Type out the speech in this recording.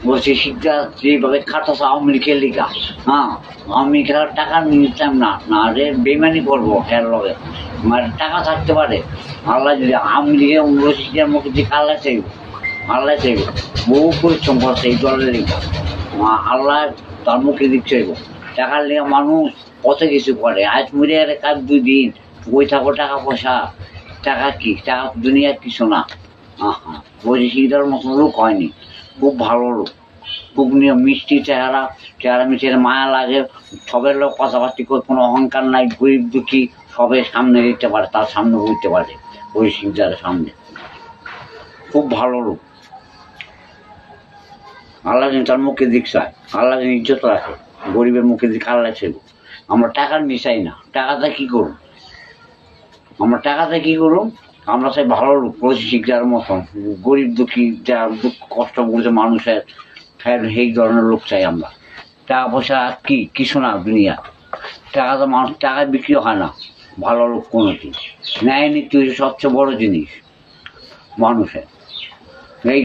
বলছি শিক্ষা যেভাবে খাটাছে আওয়ামী লীগের লিগা, হ্যাঁ আওয়ামী লীগের টাকা নিতাম না, না রে বেমানি করবো খেয়াল লগে, মানে টাকা থাকতে পারে। আল্লাহ যদি আওয়ামী লীগের শিক্ষার মুখে দিকে আল্লাহ চাইব, আল্লাহ চাইব, বহু পরিশ্রম করছে এই দলের লিগা, আল্লাহ তার মুখে দিক চাইব। টাকার লিগা মানুষ কত কিছু করে, আজ মরে গেলে কাজ 2 দিন বই থাকো টাকা পয়সা, টাকা কি, টাকা দুনিয়ার কিছু না। বলছি শিকদার মতো লোক হয়নি, খুব ভালো লোক, খুব মিষ্টি চেহারা, চেহারা মিষ্টি মায়া লাগে, সবের লোক কথাবার্তি করে, কোনো অহংকার নাই, গরিব দুঃখী সবের সামনে দিতে পারে, তার সামনে বলতে পারে, ওই শিকদারের সামনে খুব ভালো লোক। আল্লাহ যেন তার মুখে দিক চায়, আল্লাহ যেন ইজ্জত রাখে, গরিবের মুখে দিক আল্লাহ ছিল। আমরা টাকার মিশাই না, টাকাটা কি করুন, আমরা টাকাতে কি করুন, আমরা চাই ভালো লোক, শিকদার মতন গরিব দুঃখী, যা দুঃখ কষ্ট বুঝে মানুষের, সেই ধরনের লোক চাই আমরা। টাকা পয়সা কি কিছু না দুনিয়া, টাকা তো মানুষ টাকায় বিক্রি হয় না, ভালো লোক কোনোটি ন্যায় নীতি হচ্ছে সবচেয়ে বড় জিনিস মানুষের। এই